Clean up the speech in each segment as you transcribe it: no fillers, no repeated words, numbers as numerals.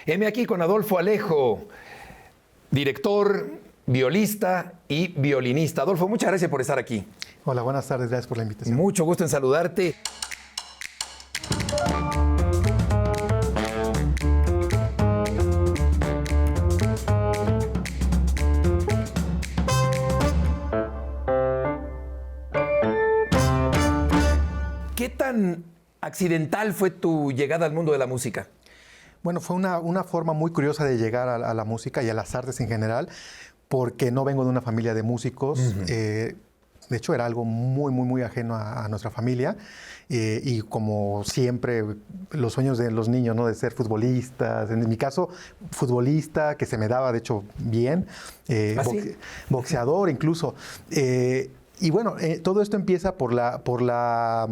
Heme aquí con Adolfo Alejo, director, violista y violinista. Adolfo, muchas gracias por estar aquí. Hola, buenas tardes, gracias por la invitación. Mucho gusto en saludarte. ¿Qué tan accidental fue tu llegada al mundo de la música? Bueno, fue una forma muy curiosa de llegar a la música y a las artes en general, porque no vengo de una familia de músicos. De hecho, era algo muy ajeno a nuestra familia. Y como siempre, los sueños de los niños, ¿no? De ser futbolistas. En mi caso, futbolista, que se me daba, de hecho, bien. ¿Sí? Boxeador, incluso. Y bueno, todo esto empieza por la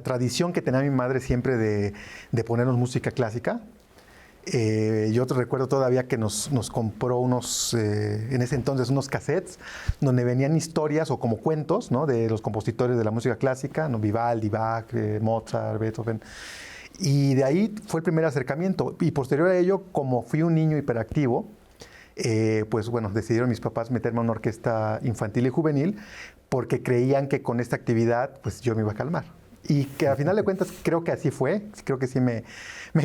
tradición que tenía mi madre siempre de ponernos música clásica. Yo te recuerdo todavía que nos compró en ese entonces unos cassettes donde venían historias o como cuentos, ¿no? De los compositores de la música clásica, ¿no? Vivaldi, Bach, Mozart, Beethoven. Y de ahí fue el primer acercamiento. Y posterior a ello, como fui un niño hiperactivo, pues bueno, decidieron mis papás meterme a una orquesta infantil y juvenil porque creían que con esta actividad pues yo me iba a calmar. Y que al final de cuentas creo que así fue, creo que sí me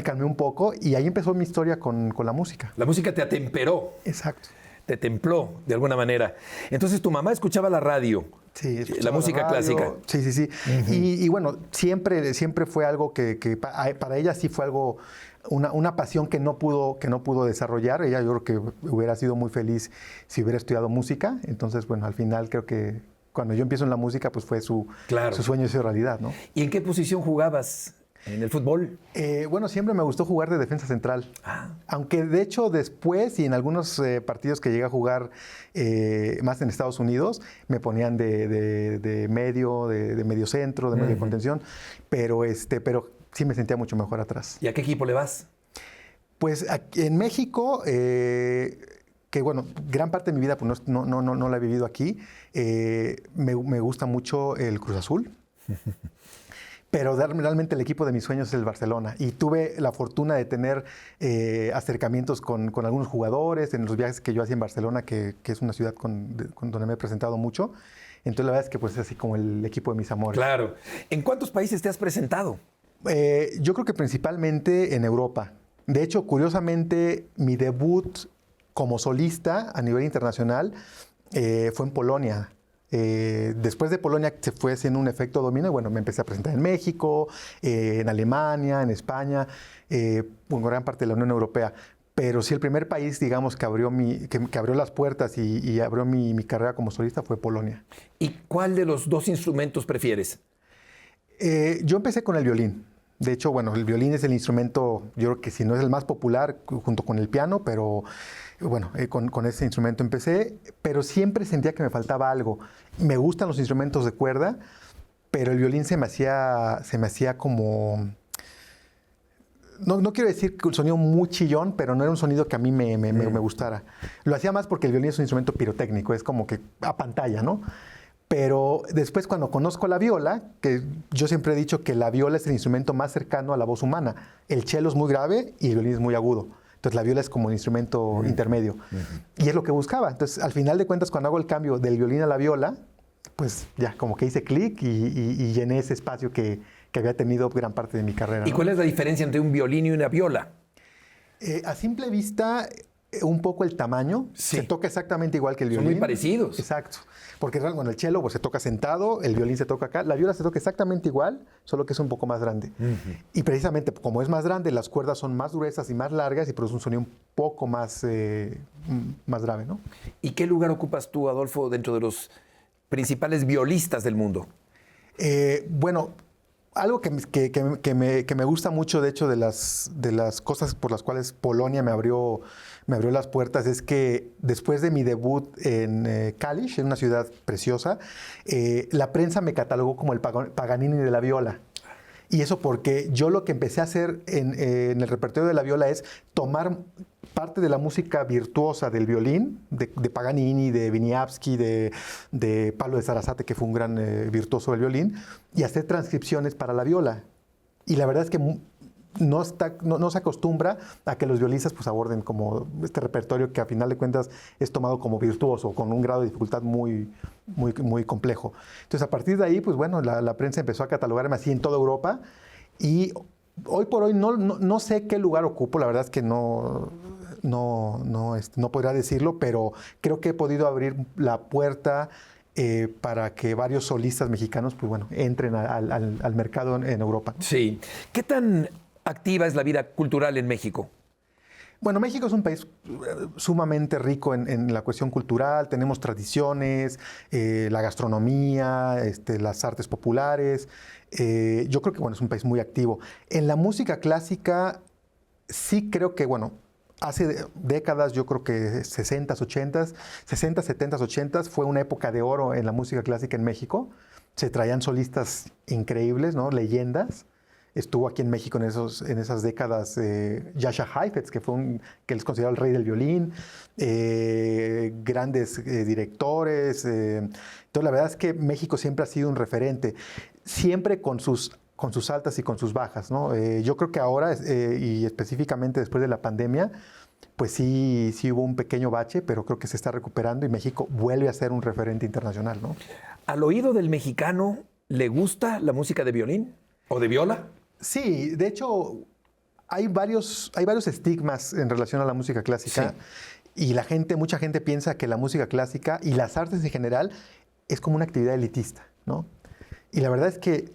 calmé un poco y ahí empezó mi historia con la música. La música te atemperó. Exacto. Te templó de alguna manera. Entonces tu mamá escuchaba la radio. Sí, la música clásica. Sí. Y bueno, siempre fue algo que para ella sí fue algo, una pasión que no pudo desarrollar. Ella yo creo que hubiera sido muy feliz si hubiera estudiado música. Entonces, bueno, al final creo que cuando yo empiezo en la música, pues fue su sueño y su realidad, ¿no? ¿Y en qué posición jugabas en el fútbol? Bueno, siempre me gustó jugar de defensa central. Aunque de hecho después y en algunos partidos que llegué a jugar más en Estados Unidos, me ponían de medio centro, de medio contención, pero sí me sentía mucho mejor atrás. ¿Y a qué equipo le vas? Pues aquí en México, que bueno, gran parte de mi vida pues no la he vivido aquí, me gusta mucho el Cruz Azul. Pero realmente el equipo de mis sueños es el Barcelona. Y tuve la fortuna de tener acercamientos con algunos jugadores en los viajes que yo hacía en Barcelona, que es una ciudad donde me he presentado mucho. Entonces la verdad es que pues es así como el equipo de mis amores. Claro. ¿En cuántos países te has presentado? Yo creo que principalmente en Europa. De hecho, curiosamente, mi debut como solista a nivel internacional fue en Polonia. Después de Polonia se fue haciendo un efecto dominó y bueno, me empecé a presentar en México, en Alemania, en España, en gran parte de la Unión Europea. Pero sí el primer país, digamos, que abrió las puertas y abrió mi carrera como solista fue Polonia. ¿Y cuál de los dos instrumentos prefieres? Yo empecé con el violín. De hecho, bueno, el violín es el instrumento, yo creo que si no es el más popular, junto con el piano, pero bueno, con ese instrumento empecé, pero siempre sentía que me faltaba algo. Me gustan los instrumentos de cuerda, pero el violín se me hacía como... No quiero decir que el sonido muy chillón, pero no era un sonido que a mí me gustara. Lo hacía más porque el violín es un instrumento pirotécnico, es como que a pantalla, ¿no? Pero después cuando conozco la viola, que yo siempre he dicho que la viola es el instrumento más cercano a la voz humana. El cello es muy grave y el violín es muy agudo. Entonces la viola es como un instrumento intermedio. Y es lo que buscaba. Entonces al final de cuentas cuando hago el cambio del violín a la viola, pues ya como que hice clic y llené ese espacio que había tenido gran parte de mi carrera. ¿Y cuál es la diferencia entre un violín y una viola? A simple vista, un poco el tamaño. Sí. Se toca exactamente igual que el violín. Son muy parecidos. Exacto. Porque bueno, el cello pues, se toca sentado, el violín se toca acá. La viola se toca exactamente igual, solo que es un poco más grande. Y precisamente como es más grande, las cuerdas son más gruesas y más largas y produce un sonido un poco más grave, ¿no? ¿Y qué lugar ocupas tú, Adolfo, dentro de los principales violistas del mundo? Bueno, algo que me gusta mucho, de hecho, de las cosas por las cuales Polonia me abrió las puertas, es que después de mi debut en Kalisz, en una ciudad preciosa, la prensa me catalogó como el Paganini de la viola. Y eso porque yo lo que empecé a hacer en el repertorio de la viola es tomar parte de la música virtuosa del violín, de Paganini, de Wieniawski, de Pablo de Sarasate, que fue un gran virtuoso del violín, y hacer transcripciones para la viola. Y la verdad es que no se acostumbra a que los violistas pues aborden como este repertorio que a final de cuentas es tomado como virtuoso, con un grado de dificultad muy complejo. Entonces a partir de ahí, pues bueno, la prensa empezó a catalogarme así en toda Europa y hoy por hoy no sé qué lugar ocupo, la verdad es que no podría decirlo, pero creo que he podido abrir la puerta para que varios solistas mexicanos pues bueno, entren al mercado en Europa. Sí. ¿Qué tan activa es la vida cultural en México? Bueno, México es un país sumamente rico en la cuestión cultural, tenemos tradiciones, la gastronomía, las artes populares. Yo creo que bueno, es un país muy activo. En la música clásica sí creo que, bueno, hace décadas, yo creo que 60, 70, 80 fue una época de oro en la música clásica en México. Se traían solistas increíbles, ¿no? Leyendas. Estuvo aquí en México en esas décadas Jascha Heifetz, que él es considerado el rey del violín, grandes directores. Entonces, la verdad es que México siempre ha sido un referente, siempre con sus altas y con sus bajas, ¿no? Yo creo que ahora, y específicamente después de la pandemia, pues sí hubo un pequeño bache, pero creo que se está recuperando y México vuelve a ser un referente internacional, ¿no? ¿Al oído del mexicano le gusta la música de violín o de viola? Sí, de hecho, hay varios estigmas en relación a la música clásica y mucha gente piensa que la música clásica y las artes en general es como una actividad elitista, ¿no? Y la verdad es que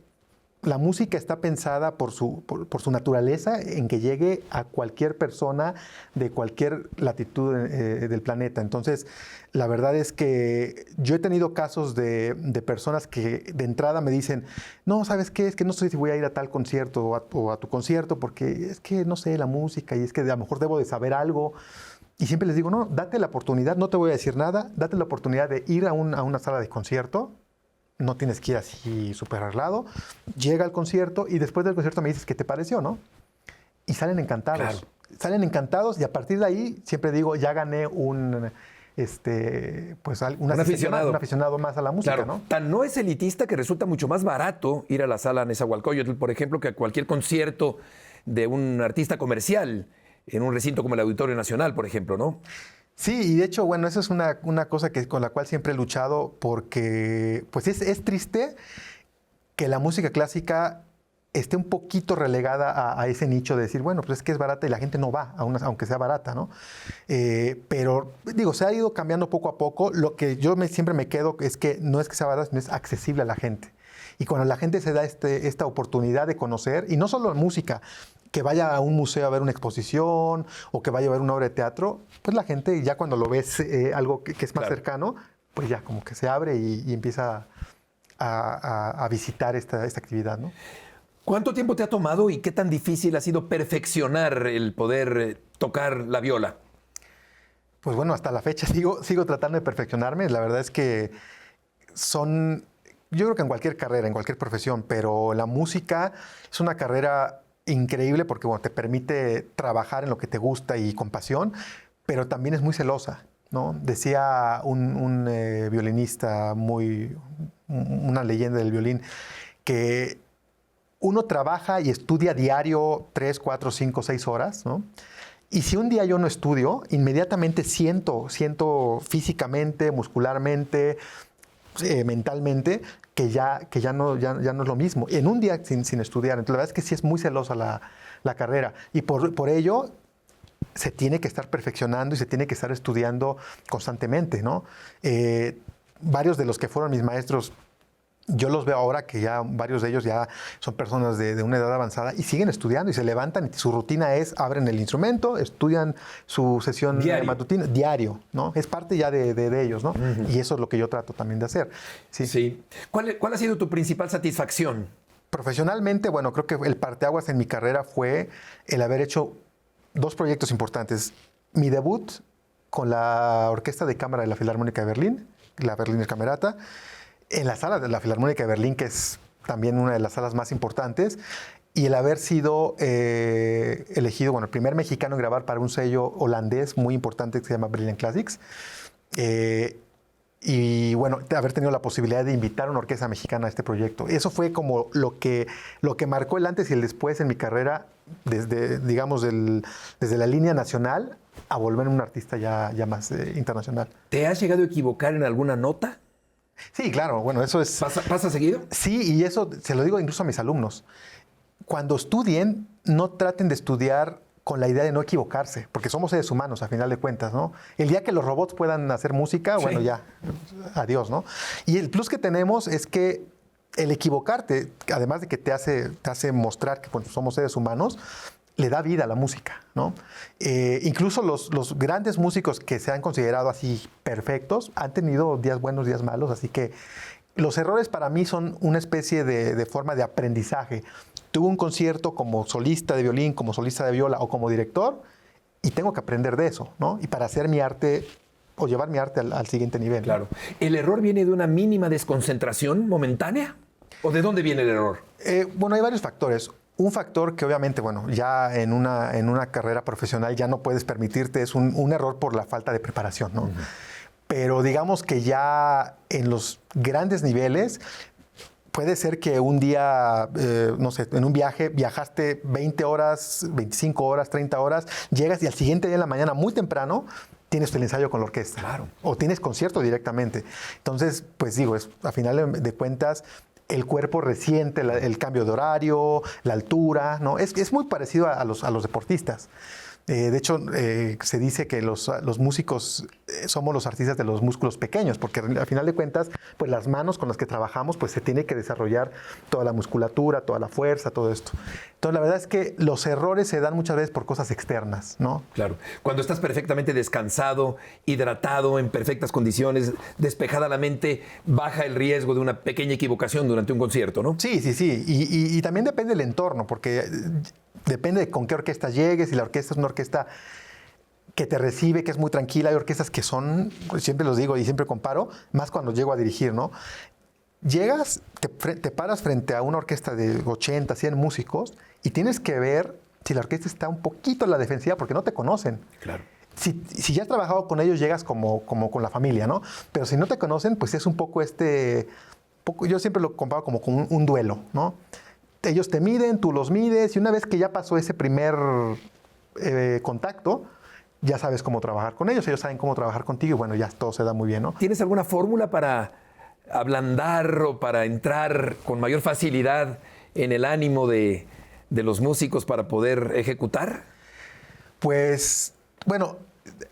la música está pensada por su naturaleza en que llegue a cualquier persona de cualquier latitud del planeta. Entonces, la verdad es que yo he tenido casos de personas que de entrada me dicen, no, ¿sabes qué? Es que no sé si voy a ir a tal concierto o a tu concierto porque es que no sé la música y es que a lo mejor debo de saber algo. Y siempre les digo, no, date la oportunidad, no te voy a decir nada, date la oportunidad de ir a una sala de concierto. No tienes que ir así súper arreglado. Llega al concierto y después del concierto me dices qué te pareció, ¿no? Y salen encantados. Claro. Salen encantados y a partir de ahí siempre digo, ya gané un aficionado más a la música, Claro. ¿no? Tan no es elitista que resulta mucho más barato ir a la sala Nezahualcóyotl, por ejemplo, que a cualquier concierto de un artista comercial en un recinto como el Auditorio Nacional, por ejemplo, ¿no? Sí, y de hecho, bueno, eso es una cosa con la cual siempre he luchado porque pues es triste que la música clásica esté un poquito relegada a ese nicho de decir, bueno, pues es que es barata y la gente no va, aunque sea barata, ¿no? Pero, digo, se ha ido cambiando poco a poco. Lo que yo siempre me quedo es que no es que sea barata, sino es accesible a la gente. Y cuando la gente se da esta oportunidad de conocer, y no solo música, que vaya a un museo a ver una exposición o que vaya a ver una obra de teatro, pues la gente ya cuando lo ves algo que es más cercano, pues ya como que se abre y empieza a visitar esta actividad, ¿no? ¿Cuánto tiempo te ha tomado y qué tan difícil ha sido perfeccionar el poder tocar la viola? Pues bueno, hasta la fecha sigo tratando de perfeccionarme. La verdad es que yo creo que en cualquier carrera, en cualquier profesión, pero la música es una carrera increíble porque bueno, te permite trabajar en lo que te gusta y con pasión, pero también es muy celosa, ¿no? Decía un violinista una leyenda del violín, que uno trabaja y estudia diario 3, 4, 5, 6 horas, ¿no? Y si un día yo no estudio, inmediatamente siento físicamente, muscularmente, mentalmente, que ya no es lo mismo. En un día sin estudiar. Entonces, la verdad es que sí es muy celosa la carrera. Y por ello se tiene que estar perfeccionando y se tiene que estar estudiando constantemente, ¿no? Varios de los que fueron mis maestros, yo los veo ahora que ya varios de ellos ya son personas de una edad avanzada y siguen estudiando y se levantan y su rutina es, abren el instrumento, estudian su sesión matutina diario, ¿no? Es parte ya de ellos, ¿no? Uh-huh. Y eso es lo que yo trato también de hacer. Sí. ¿Cuál ha sido tu principal satisfacción? Profesionalmente, bueno, creo que el parteaguas en mi carrera fue el haber hecho 2 proyectos importantes. Mi debut con la Orquesta de Cámara de la Filarmónica de Berlín, la Berliner Camerata, en la sala de la Filarmónica de Berlín, que es también una de las salas más importantes, y el haber sido elegido, bueno, el primer mexicano en grabar para un sello holandés muy importante que se llama Brilliant Classics. y bueno, haber tenido la posibilidad de invitar a una orquesta mexicana a este proyecto. Eso fue como lo que marcó el antes y el después en mi carrera, desde, digamos, desde la línea nacional a volverme un artista ya más internacional. ¿Te has llegado a equivocar en alguna nota? Sí, claro, bueno, eso es... ¿Pasa seguido? Sí, y eso se lo digo incluso a mis alumnos. Cuando estudien, no traten de estudiar con la idea de no equivocarse, porque somos seres humanos, a final de cuentas, ¿no? El día que los robots puedan hacer música, bueno, ya, adiós, ¿no? Y el plus que tenemos es que el equivocarte, además de que te hace mostrar que pues, somos seres humanos, le da vida a la música, ¿no? Incluso los grandes músicos que se han considerado así perfectos han tenido días buenos, días malos, así que los errores para mí son una especie de forma de aprendizaje. Tuve un concierto como solista de violín, como solista de viola o como director y tengo que aprender de eso, ¿no? Y para hacer mi arte o llevar mi arte al siguiente nivel. Claro. ¿El error viene de una mínima desconcentración momentánea? ¿O de dónde viene el error? Bueno, hay varios factores. Un factor que obviamente, bueno, ya en una carrera profesional ya no puedes permitirte es un error por la falta de preparación, ¿no? Pero digamos que ya en los grandes niveles puede ser que un día, no sé, en un viaje viajaste 20 horas, 25 horas, 30 horas, llegas y al siguiente día en la mañana muy temprano tienes el ensayo con la orquesta. Claro. O tienes concierto directamente. Entonces, pues digo, a final de cuentas el cuerpo resiente el cambio de horario, la altura, ¿no? Es muy parecido a los deportistas. De hecho, se dice que los músicos somos los artistas de los músculos pequeños, porque al final de cuentas, pues las manos con las que trabajamos, pues se tiene que desarrollar toda la musculatura, toda la fuerza, todo esto. Entonces, la verdad es que los errores se dan muchas veces por cosas externas, ¿no? Claro. Cuando estás perfectamente descansado, hidratado, en perfectas condiciones, despejada la mente, baja el riesgo de una pequeña equivocación durante un concierto, ¿no? Sí. Y también depende del entorno, porque depende de con qué orquesta llegues. Si la orquesta es una orquesta que te recibe, que es muy tranquila. Hay orquestas que son, siempre los digo y siempre comparo, más cuando llego a dirigir, ¿no? Llegas, te paras frente a una orquesta de 80, 100 músicos y tienes que ver si la orquesta está un poquito en la defensiva porque no te conocen. Claro. Si ya has trabajado con ellos, llegas como con la familia, ¿no? Pero si no te conocen, pues es un poco yo siempre lo comparo como con un duelo, ¿no? Ellos te miden, tú los mides y una vez que ya pasó ese primer contacto, ya sabes cómo trabajar con ellos, ellos saben cómo trabajar contigo y bueno, ya todo se da muy bien, ¿no? ¿Tienes alguna fórmula para ablandar o para entrar con mayor facilidad en el ánimo de los músicos para poder ejecutar? Pues, bueno,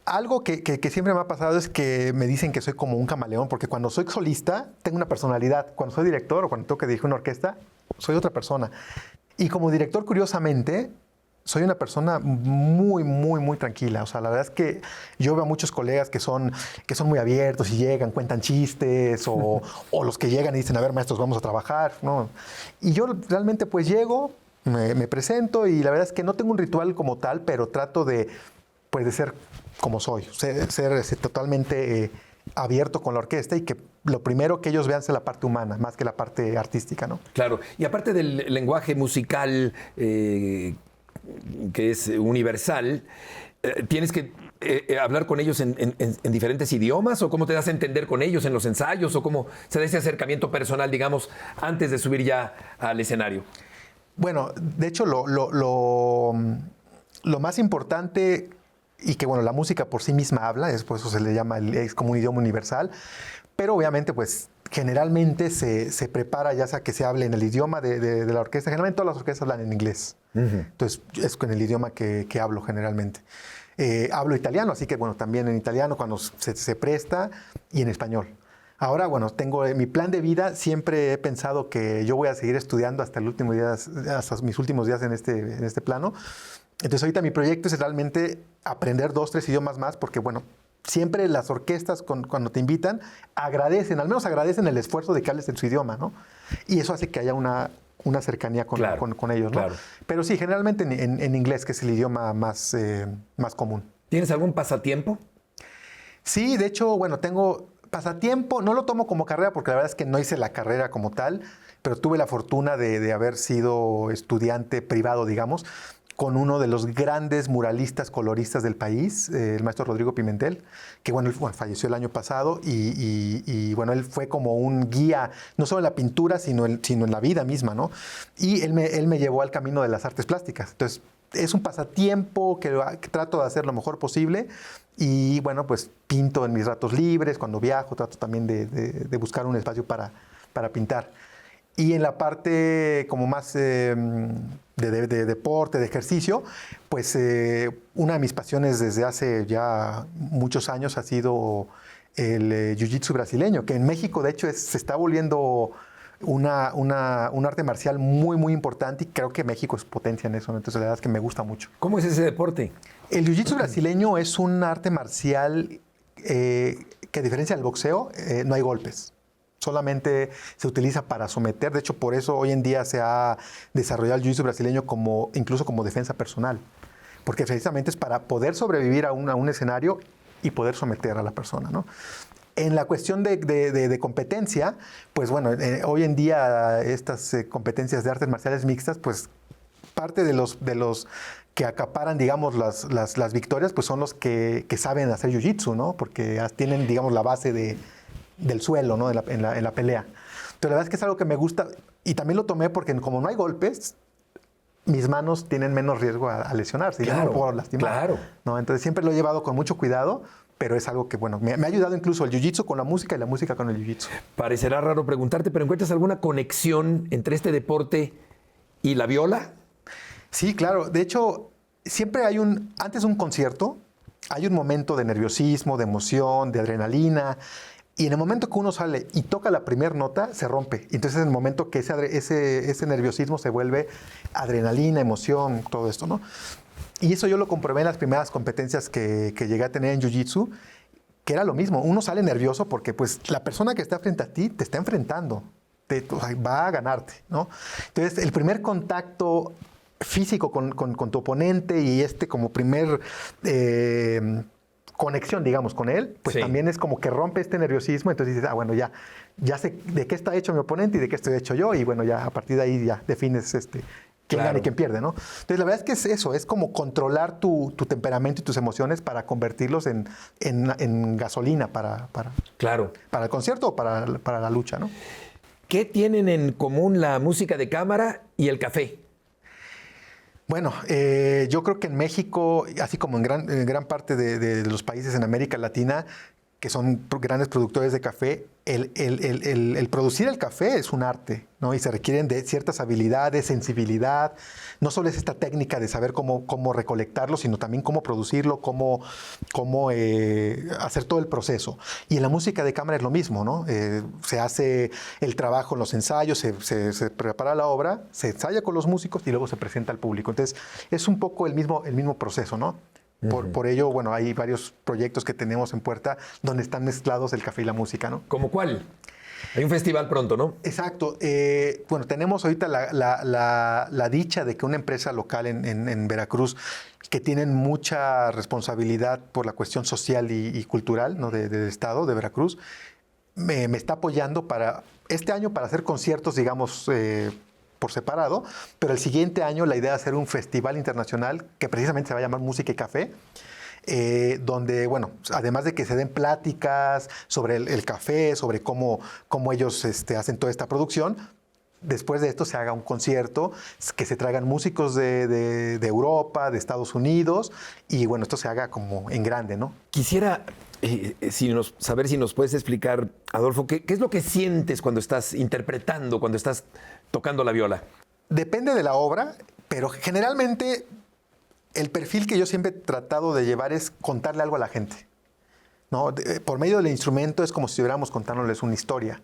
algo que siempre me ha pasado es que me dicen que soy como un camaleón, porque cuando soy solista tengo una personalidad, cuando soy director o cuando tengo que dirigir una orquesta, soy otra persona. Y como director, curiosamente, soy una persona muy, muy, muy tranquila. O sea, la verdad es que yo veo a muchos colegas que son muy abiertos y llegan, cuentan chistes o los que llegan y dicen, a ver, maestros, vamos a trabajar, ¿no? Y yo realmente pues llego, me presento y la verdad es que no tengo un ritual como tal, pero trato de ser como soy, ser totalmente abierto con la orquesta y que lo primero que ellos vean sea la parte humana, más que la parte artística, ¿no? Claro. Y aparte del lenguaje musical que es universal, ¿tienes que hablar con ellos en diferentes idiomas? ¿O cómo te das a entender con ellos en los ensayos? ¿O cómo se da ese acercamiento personal, digamos, antes de subir ya al escenario? Bueno, de hecho, lo más importante y que, bueno, la música por sí misma habla, por eso se le llama, es como un idioma universal, pero obviamente, pues, generalmente se prepara ya sea que se hable en el idioma de la orquesta. Generalmente todas las orquestas hablan en inglés. Entonces, es con el idioma que hablo generalmente. Hablo italiano, así que, bueno, también en italiano cuando se presta y en español. Ahora, bueno, tengo mi plan de vida. Siempre he pensado que yo voy a seguir estudiando hasta mis últimos días en este plano. Entonces, ahorita mi proyecto es realmente aprender 2, 3 idiomas más, porque, bueno, siempre las orquestas cuando te invitan agradecen, al menos agradecen el esfuerzo de que hables en su idioma, ¿no? Y eso hace que haya una cercanía con ellos, ¿no? Claro. Pero sí, generalmente en inglés, que es el idioma más común. ¿Tienes algún pasatiempo? Sí, de hecho, bueno, tengo pasatiempo. No lo tomo como carrera porque la verdad es que no hice la carrera como tal, pero tuve la fortuna de haber sido estudiante privado, digamos. con uno de los grandes muralistas coloristas del país, el maestro Rodrigo Pimentel, que bueno, él falleció el año pasado y bueno, él fue como un guía, no solo en la pintura, sino en la vida misma, ¿no? Y él me llevó al camino de las artes plásticas. Entonces, es un pasatiempo que trato de hacer lo mejor posible y bueno, pues pinto en mis ratos libres, cuando viajo, trato también de buscar un espacio para pintar. Y en la parte como más de deporte, de ejercicio, pues una de mis pasiones desde hace ya muchos años ha sido el jiu-jitsu brasileño, que en México de hecho se está volviendo un arte marcial muy, muy importante y creo que México es potencia en eso, ¿no? Entonces la verdad es que me gusta mucho. ¿Cómo es ese deporte? El jiu-jitsu brasileño es un arte marcial que a diferencia del boxeo no hay golpes. Solamente se utiliza para someter. De hecho, por eso hoy en día se ha desarrollado el jiu-jitsu brasileño incluso como defensa personal. Porque precisamente es para poder sobrevivir a un escenario y poder someter a la persona, ¿no? En la cuestión de competencia, pues bueno, hoy en día estas competencias de artes marciales mixtas, pues parte de los que acaparan, digamos, las victorias, pues son los que saben hacer jiu-jitsu, ¿no? Porque tienen, digamos, la base del suelo, ¿no? en la pelea. Entonces, la verdad es que es algo que me gusta y también lo tomé porque como no hay golpes, mis manos tienen menos riesgo a lesionarse. Claro, yo no puedo lastimar. Claro. ¿No? Entonces, siempre lo he llevado con mucho cuidado, pero es algo que, bueno, me ha ayudado incluso el jiu-jitsu con la música y la música con el jiu-jitsu. Parecerá raro preguntarte, pero ¿encuentras alguna conexión entre este deporte y la viola? Sí, claro. De hecho, siempre hay antes de un concierto, hay un momento de nerviosismo, de emoción, de adrenalina. Y en el momento que uno sale y toca la primera nota, se rompe. Entonces, en el momento que ese nerviosismo se vuelve adrenalina, emoción, todo esto, ¿no? Y eso yo lo comprobé en las primeras competencias que llegué a tener en Jiu-Jitsu, que era lo mismo. Uno sale nervioso porque pues, la persona que está frente a ti te está enfrentando, o sea, va a ganarte, ¿no? Entonces, el primer contacto físico con tu oponente y como primer conexión, digamos, con él, pues sí, también es como que rompe este nerviosismo, entonces dices, bueno, ya sé de qué está hecho mi oponente y de qué estoy hecho yo, y bueno, ya a partir de ahí ya defines quién gana y quién pierde, ¿no? Entonces, la verdad es que es eso, es como controlar tu temperamento y tus emociones para convertirlos en gasolina para el concierto o para la lucha, ¿no? ¿Qué tienen en común la música de cámara y el café? Bueno, yo creo que en México, así como en gran parte de los países en América Latina, que son grandes productores de café, el producir el café es un arte, ¿no? Y se requieren de ciertas habilidades, sensibilidad. No solo es esta técnica de saber cómo recolectarlo, sino también cómo producirlo, cómo hacer todo el proceso. Y en la música de cámara es lo mismo, ¿no? Se hace el trabajo en los ensayos, se prepara la obra, se ensaya con los músicos y luego se presenta al público. Entonces, es un poco el mismo proceso, ¿no? Por ello, bueno, hay varios proyectos que tenemos en puerta donde están mezclados el café y la música, ¿no? ¿Cómo cuál? Hay un festival pronto, ¿no? Exacto. Bueno, tenemos ahorita la dicha de que una empresa local en Veracruz, que tienen mucha responsabilidad por la cuestión social y cultural, ¿no? del Estado de Veracruz, me está apoyando para este año para hacer conciertos, digamos, por separado, pero el siguiente año la idea es hacer un festival internacional que precisamente se va a llamar Música y Café, donde, bueno, además de que se den pláticas sobre el café, sobre cómo ellos hacen toda esta producción, después de esto se haga un concierto, que se traigan músicos de Europa, de Estados Unidos, y bueno, esto se haga como en grande, ¿no? Quisiera saber si nos puedes explicar, Adolfo, ¿qué es lo que sientes cuando estás interpretando, cuando estás tocando la viola? Depende de la obra, pero generalmente el perfil que yo siempre he tratado de llevar es contarle algo a la gente, ¿no? Por medio del instrumento es como si estuviéramos contándoles una historia.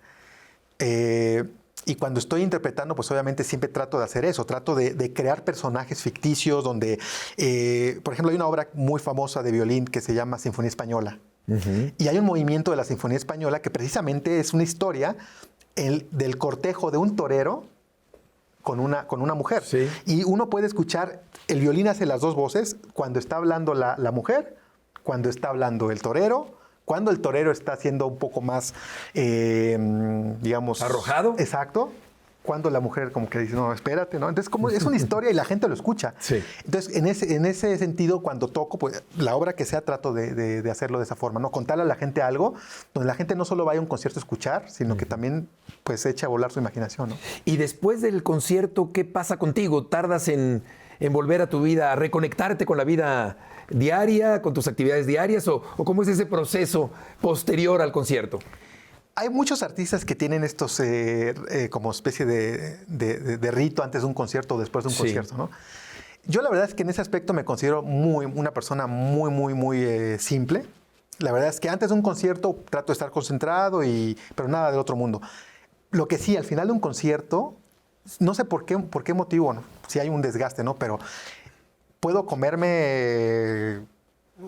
Y cuando estoy interpretando, pues obviamente siempre trato de hacer eso, trato de crear personajes ficticios donde, por ejemplo, hay una obra muy famosa de violín que se llama Sinfonía Española. Uh-huh. Y hay un movimiento de la Sinfonía Española que precisamente es una historia del cortejo de un torero con una mujer. Sí. Y uno puede escuchar, el violín hace las dos voces, cuando está hablando la mujer, cuando está hablando el torero, cuando el torero está siendo un poco más, digamos... ¿arrojado? Exacto. cuando la mujer como que dice, no, espérate, ¿no? Entonces, como es una historia y la gente lo escucha. Sí. Entonces, en ese sentido, cuando toco, pues la obra que sea, trato de hacerlo de esa forma, ¿no? Contarle a la gente algo, donde la gente no solo vaya a un concierto a escuchar, sino que también, pues, eche a volar su imaginación, ¿no? Y después del concierto, ¿qué pasa contigo? ¿Tardas en volver a tu vida, a reconectarte con la vida diaria, con tus actividades diarias? ¿O cómo es ese proceso posterior al concierto? Hay muchos artistas que tienen estos como especie de rito antes de un concierto o después de un concierto, ¿no? Yo la verdad es que en ese aspecto me considero una persona muy simple. La verdad es que antes de un concierto trato de estar concentrado, pero nada del otro mundo. Lo que sí, al final de un concierto, no sé por qué motivo, ¿no? Si hay un desgaste, ¿no? Pero puedo comerme,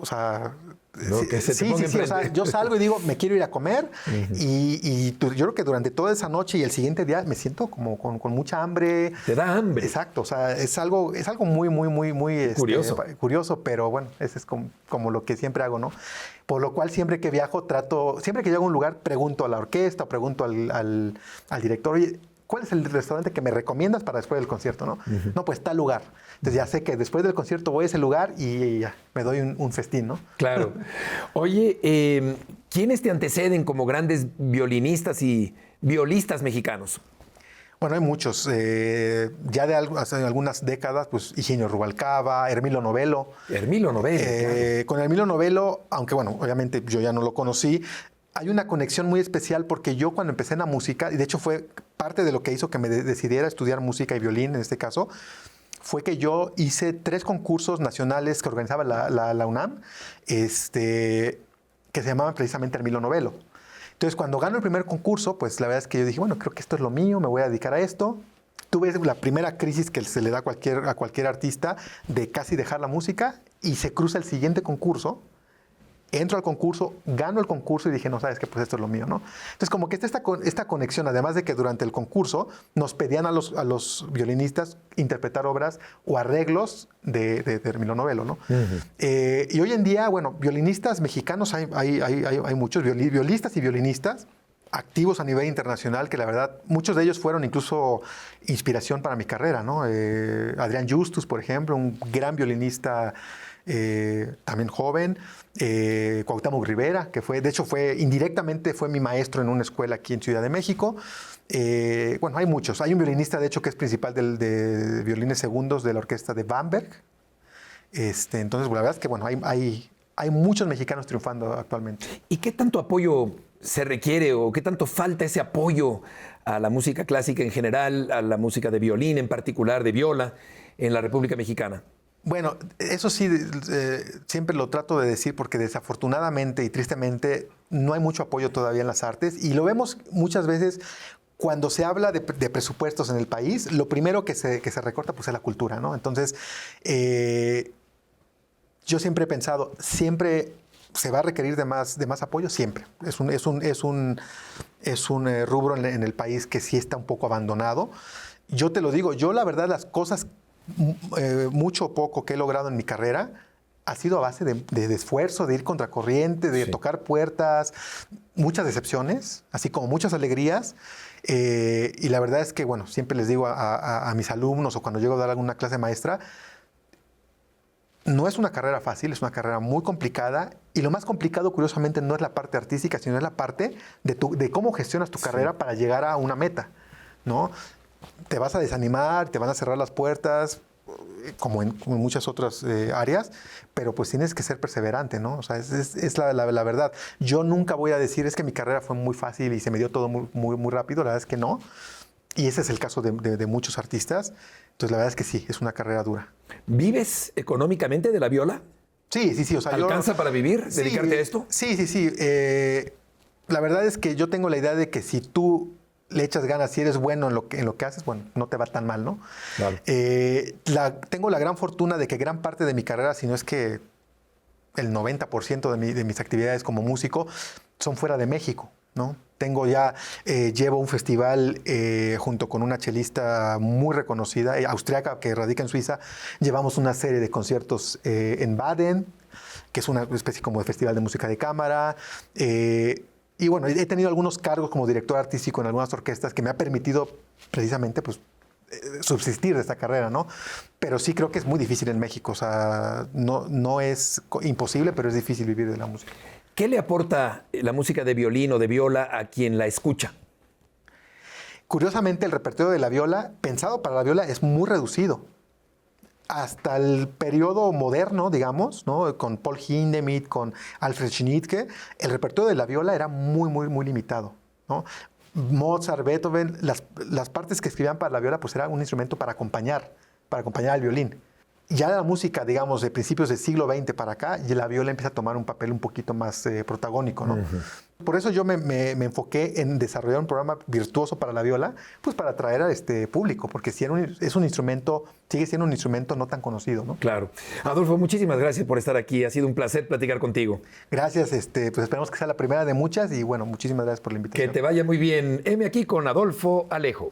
o sea... No, que se te ponga sí. O sea, yo salgo y digo, me quiero ir a comer yo creo que durante toda esa noche y el siguiente día me siento como con mucha hambre. Te da hambre. Exacto, o sea, es algo muy Curioso. Curioso, pero bueno, ese es como lo que siempre hago, ¿no? Por lo cual siempre que viajo siempre que llego a un lugar pregunto a la orquesta o pregunto al director, oye, ¿cuál es el restaurante que me recomiendas para después del concierto, no? No, pues tal lugar. Entonces ya sé que después del concierto voy a ese lugar y ya me doy un festín, ¿no? Claro. Oye, ¿quiénes te anteceden como grandes violinistas y violistas mexicanos? Bueno, hay muchos. Hace algunas décadas, pues Higinio Rubalcaba, Hermilo Novello. Hermilo Novello. Claro. Con Hermilo Novello, aunque bueno, obviamente yo ya no lo conocí, hay una conexión muy especial porque yo cuando empecé en la música, y de hecho fue parte de lo que hizo que me decidiera estudiar música y violín en este caso, fue que yo hice 3 concursos nacionales que organizaba la UNAM, que se llamaban precisamente Hermilo Novello. Entonces, cuando gano el primer concurso, pues la verdad es que yo dije, bueno, creo que esto es lo mío, me voy a dedicar a esto. Tuve la primera crisis que se le da a cualquier artista de casi dejar la música y se cruza el siguiente concurso. Entro al concurso, gano el concurso y dije, no, sabes que pues esto es lo mío, ¿no? Entonces, como que está esta conexión, además de que durante el concurso nos pedían a los violinistas interpretar obras o arreglos de Hermilo Novello, ¿no? Y hoy en día, bueno, violinistas mexicanos hay muchos, violistas y violinistas activos a nivel internacional, que la verdad, muchos de ellos fueron incluso inspiración para mi carrera, ¿no? Adrián Justus, por ejemplo, un gran violinista también joven, Cuauhtémoc Rivera, que de hecho indirectamente fue mi maestro en una escuela aquí en Ciudad de México. Bueno, hay muchos. Hay un violinista, de hecho, que es principal de violines segundos de la orquesta de Bamberg. Entonces, la verdad es que bueno, hay muchos mexicanos triunfando actualmente. ¿Y qué tanto apoyo se requiere o qué tanto falta ese apoyo a la música clásica en general, a la música de violín en particular, de viola, en la República Mexicana? Bueno, eso sí, siempre lo trato de decir porque desafortunadamente y tristemente no hay mucho apoyo todavía en las artes y lo vemos muchas veces cuando se habla de presupuestos en el país, lo primero que se recorta pues, es la cultura, ¿no? Entonces, yo siempre he pensado, siempre se va a requerir de más apoyo, siempre. Es un rubro en el país que sí está un poco abandonado. Yo te lo digo, yo la verdad las cosas mucho o poco que he logrado en mi carrera ha sido a base de esfuerzo, de ir contracorriente, de tocar puertas, muchas decepciones, así como muchas alegrías. Y la verdad es que, bueno, siempre les digo a mis alumnos o cuando llego a dar alguna clase maestra, no es una carrera fácil, es una carrera muy complicada y lo más complicado, curiosamente, no es la parte artística, sino es la parte de cómo gestionas tu carrera para llegar a una meta, ¿no? Te vas a desanimar, te van a cerrar las puertas, como en muchas otras áreas, pero pues tienes que ser perseverante, ¿no? O sea, es la verdad. Yo nunca voy a decir, es que mi carrera fue muy fácil y se me dio todo muy rápido, la verdad es que no. Y ese es el caso de muchos artistas. Entonces, la verdad es que sí, es una carrera dura. ¿Vives económicamente de la viola? Sí. O sea, ¿Alcanza para vivir, dedicarte a esto? Sí. La verdad es que yo tengo la idea de que si tú le echas ganas, si eres bueno en lo que haces, bueno, no te va tan mal, ¿no? Claro. Tengo la gran fortuna de que gran parte de mi carrera, si no es que el 90% de mis actividades como músico, son fuera de México, ¿no? Llevo un festival junto con una chelista muy reconocida, austriaca, que radica en Suiza. Llevamos una serie de conciertos en Baden, que es una especie como de festival de música de cámara. Y bueno, he tenido algunos cargos como director artístico en algunas orquestas que me ha permitido precisamente pues, subsistir de esta carrera, ¿no? Pero sí creo que es muy difícil en México. O sea, no es imposible, pero es difícil vivir de la música. ¿Qué le aporta la música de violín o de viola a quien la escucha? Curiosamente, el repertorio de la viola, pensado para la viola, es muy reducido. Hasta el periodo moderno, digamos, ¿no? Con Paul Hindemith, con Alfred Schnittke, el repertorio de la viola era muy limitado, ¿no? Mozart, Beethoven, las partes que escribían para la viola, pues era un instrumento para acompañar al violín. Ya la música, digamos, de principios del siglo XX para acá, y la viola empieza a tomar un papel un poquito más protagónico, ¿no? Por eso yo me enfoqué en desarrollar un programa virtuoso para la viola, pues para atraer a este público, porque si es un instrumento, sigue siendo un instrumento no tan conocido, ¿no? Claro. Adolfo, muchísimas gracias por estar aquí. Ha sido un placer platicar contigo. Gracias, pues esperamos que sea la primera de muchas y bueno, muchísimas gracias por la invitación. Que te vaya muy bien. Heme aquí con Adolfo Alejo.